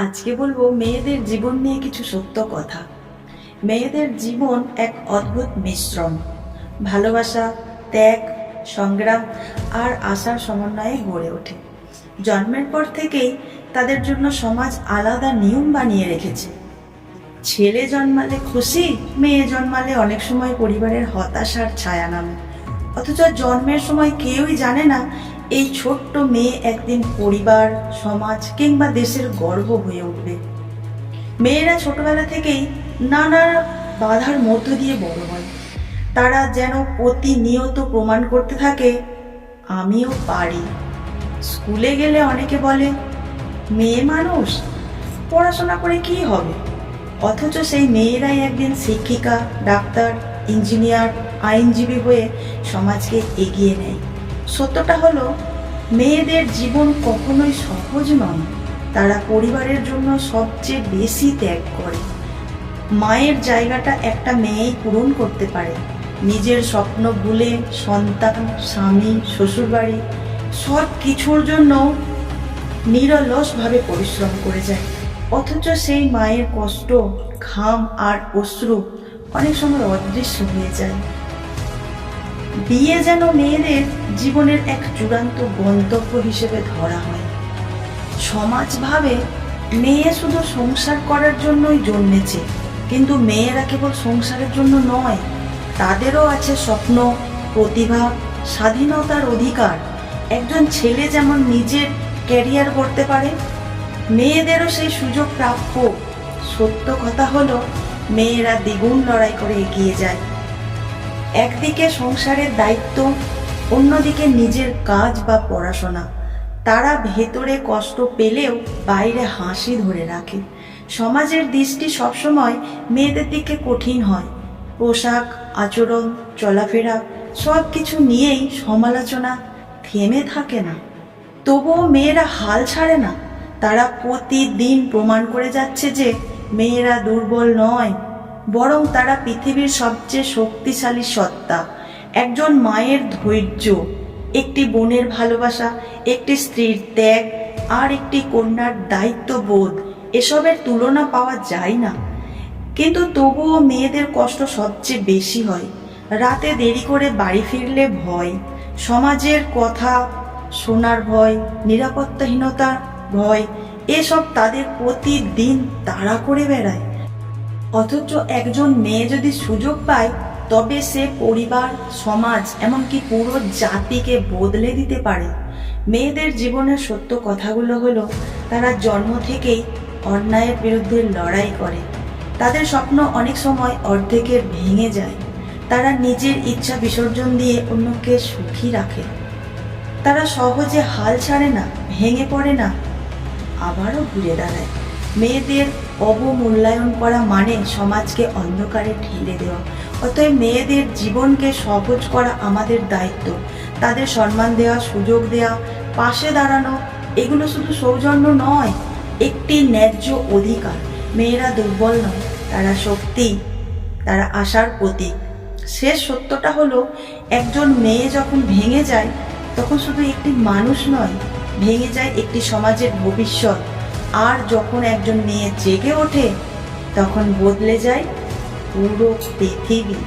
আজকে বলবো মেয়েদের জীবন নিয়ে কিছু সত্য কথা। মেয়েদের জীবন এক অদ্ভুত মিশ্রণ, ভালোবাসা, ত্যাগ, সংগ্রাম আর আশার সমন্বয়ে গড়ে ওঠে। জন্মের পর থেকেই তাদের জন্য সমাজ আলাদা নিয়ম বানিয়ে রেখেছে। ছেলে জন্মালে খুশি, মেয়ে জন্মালে অনেক সময় পরিবারের হতাশার ছায়া নামে। অথচ জন্মের সময় কেউই জানে না এই ছোট্ট মেয়ে একদিন পরিবার, সমাজ কিংবা দেশের গর্ব হয়ে উঠবে। মেয়েরা ছোটবেলা থেকেই নানা বাধার মধ্য দিয়ে বড় হয়। তারা যেন প্রতিনিয়ত প্রমাণ করতে থাকে, আমিও পারি। স্কুলে গেলে অনেকে বলে, মেয়ে মানুষ, পড়াশোনা করে কি হবে? অথচ সেই মেয়েরাই একদিন শিক্ষিকা, ডাক্তার, ইঞ্জিনিয়ার, আইনজীবী হয়ে সমাজকে এগিয়ে নেয়। সত্যটা হলো, মেয়েদের জীবন কখনোই সহজ নয়। তারা পরিবারের জন্য সবচেয়ে বেশি ত্যাগ করে। মায়ের জায়গাটা একটা মেয়েই পূরণ করতে পারে। নিজের স্বপ্ন ভুলে সন্তান, স্বামী, শ্বশুরবাড়ি সব কিছুর জন্য নিরলসভাবে পরিশ্রম করে যায়। অথচ সেই মায়ের কষ্ট, ঘাম আর অশ্রু অনেক সময় অদৃশ্য হয়ে যায়। বিয়ে যেন মেয়েদের জীবনের এক চূড়ান্ত গন্তব্য হিসেবে ধরা হয়। সমাজ ভাবে মেয়ে শুধু সংসার করার জন্যই জন্মেছে, কিন্তু মেয়েরা কেবল সংসারের জন্য নয়, তাদেরও আছে স্বপ্ন, প্রতিভা, স্বাধীনতার অধিকার। একজন ছেলে যেমন নিজের ক্যারিয়ার গড়তে পারে, মেয়েদেরও সেই সুযোগ প্রাপ্য। সত্য কথা হলো, মেয়েরা দ্বিগুণ লড়াই করে এগিয়ে যায়। একদিকে সংসারের দায়িত্ব, অন্যদিকে নিজের কাজ বা পড়াশোনা। তারা ভেতরে কষ্ট পেলেও বাইরে হাসি ধরে রাখে। সমাজের দৃষ্টি সবসময় মেয়েদের দিকে কঠিন হয়। পোশাক, আচরণ, চলাফেরা সব কিছু নিয়েই সমালোচনা থেমে থাকে না। তবুও মেয়েরা হাল ছাড়ে না। তারা প্রতিদিন প্রমাণ করে যাচ্ছে যে মেয়েরা দুর্বল নয়, বরং তারা পৃথিবীর সবচেয়ে শক্তিশালী সত্তা। একজন মায়ের ধৈর্য, একটি বোনের ভালোবাসা, একটি স্ত্রীর ত্যাগ আর একটি কন্যার দায়িত্ববোধ, এসবের তুলনা পাওয়া যায় না। কিন্তু তবুও মেয়েদের কষ্ট সবচেয়ে বেশি হয়। রাতে দেরি করে বাড়ি ফিরলে ভয়, সমাজের কথা শোনার ভয়, নিরাপত্তাহীনতার ভয়, এসব তাদের প্রতিদিন তাড়া করে বেড়ায়। অথচ একজন মেয়ে যদি সুযোগ পায়, তবে সে পরিবার, সমাজ, এমনকি পুরো জাতিকে বদলে দিতে পারে। মেয়েদের জীবনের সত্য কথাগুলো হলো, তারা জন্ম থেকেই অন্যায়ের বিরুদ্ধে লড়াই করে। তাদের স্বপ্ন অনেক সময় অর্ধেকের ভেঙে যায়। তারা নিজের ইচ্ছা বিসর্জন দিয়ে অন্যকে সুখী রাখে। তারা সহজে হাল ছাড়ে না, ভেঙে পড়ে না, আবারও ঘুরে দাঁড়ায়। মেয়েদের অবমূল্যায়ন করা মানে সমাজকে অন্ধকারে ঠেলে দেওয়া। অতএব মেয়েদের জীবনকে সহজ করা আমাদের দায়িত্ব। তাদের সম্মান দেওয়া, সুযোগ দেওয়া, পাশে দাঁড়ানো, এগুলো শুধু সৌজন্য নয়, একটি ন্যায্য অধিকার। মেয়েরা দুর্বল নয়, তারা শক্তি, তারা আশার প্রতীক। শেষ সত্যটা হলো, একজন মেয়ে যখন ভেঙে যায়, তখন শুধু একটি মানুষ নয়, ভেঙে যায় একটি সমাজের ভবিষ্যৎ। আর যখন একজন মেয়ে জেগে ওঠে, তখন বদলে যায় পুরো পৃথিবী।